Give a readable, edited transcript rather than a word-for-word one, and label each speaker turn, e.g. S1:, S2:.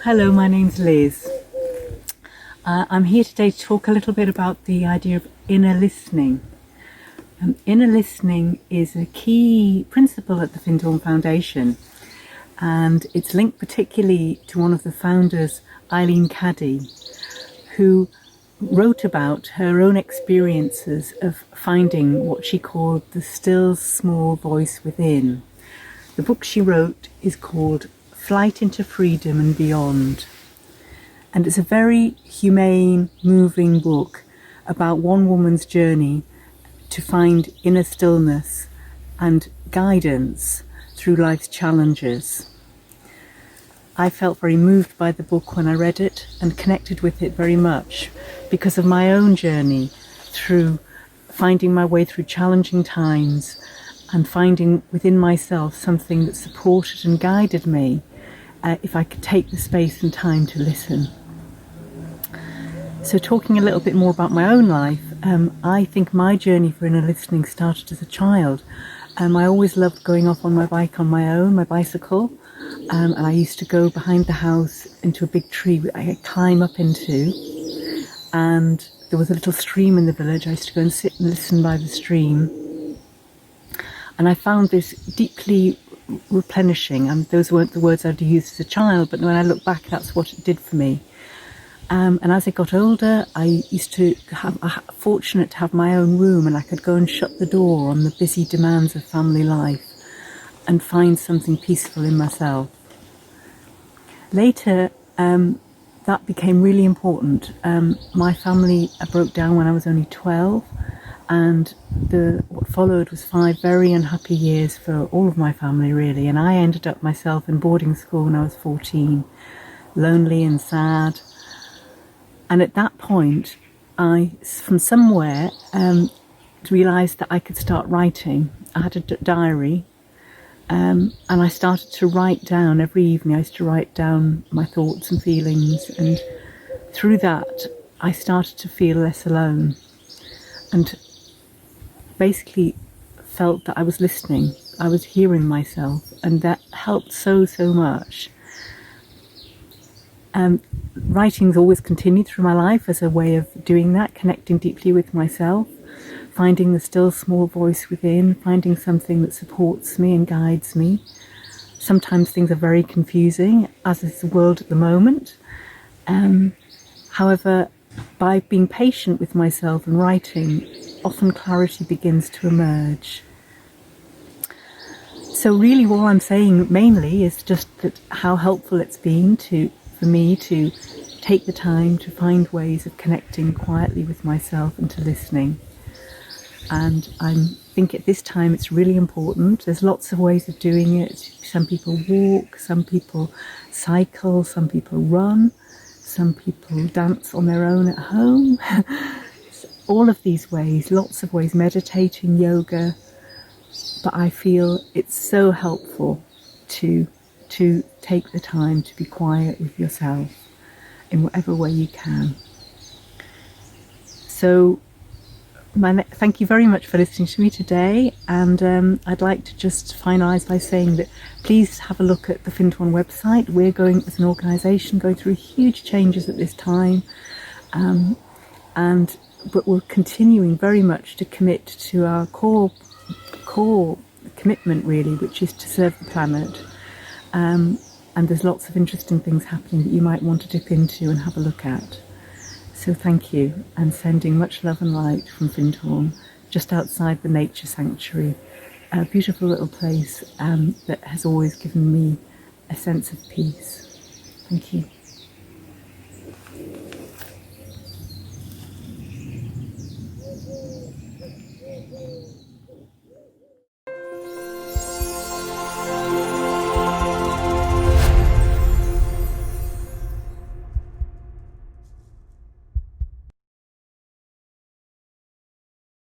S1: Hello, my name's Liz. I'm here today to talk a little bit about the idea of inner listening. Inner listening is a key principle at the Findhorn Foundation, and it's linked particularly to one of the founders, Eileen Caddy, who wrote about her own experiences of finding what she called the still small voice within. The book she wrote is called Flight into Freedom and Beyond. And it's a very humane, moving book about one woman's journey to find inner stillness and guidance through life's challenges. I felt very moved by the book when I read it and connected with it very much because of my own journey through finding my way through challenging times and finding within myself something that supported and guided me if I could take the space and time to listen. So talking a little bit more about my own life, I think my journey for inner listening started as a child. I always loved going off on my bike on my own, my bicycle, and I used to go behind the house into a big tree I could climb up into, and there was a little stream in the village. I used to go and sit and listen by the stream, and I found this deeply replenishing, and those weren't the words I'd used as a child, but when I look back, that's what it did for me. And as I got older, I used to have fortunate to have my own room, and I could go and shut the door on the busy demands of family life and find something peaceful in myself. Later, that became really important. My family broke down when I was only 12, and what followed was 5 very unhappy years for all of my family, really. And I ended up myself in boarding school when I was 14, lonely and sad. And at that point, I, from somewhere, realised that I could start writing. I had a diary, and I started to write down every evening. I used to write down my thoughts and feelings, and through that, I started to feel less alone, and basically felt that I was listening. I was hearing myself, and that helped so much. Writing's always continued through my life as a way of doing that, connecting deeply with myself, finding the still small voice within, finding something that supports me and guides me. Sometimes things are very confusing, as is the world at the moment. However, by being patient with myself and writing, often clarity begins to emerge. So really all I'm saying mainly is just that how helpful it's been for me to take the time to find ways of connecting quietly with myself and to listening. And I think at this time it's really important. There's lots of ways of doing it. Some people walk, some people cycle, some people run, some people dance on their own at home. All of these ways, lots of ways, meditating, yoga. But I feel it's so helpful to take the time to be quiet with yourself in whatever way you can. So thank you very much for listening to me today, and I'd like to just finalise by saying that please have a look at the Findhorn website. We're going, as an organisation, going through huge changes at this time, but we're continuing very much to commit to our core commitment, really, which is to serve the planet. And there's lots of interesting things happening that you might want to dip into and have a look at. So thank you, and sending much love and light from Findhorn, just outside the nature sanctuary, a beautiful little place that has always given me a sense of peace. Thank you.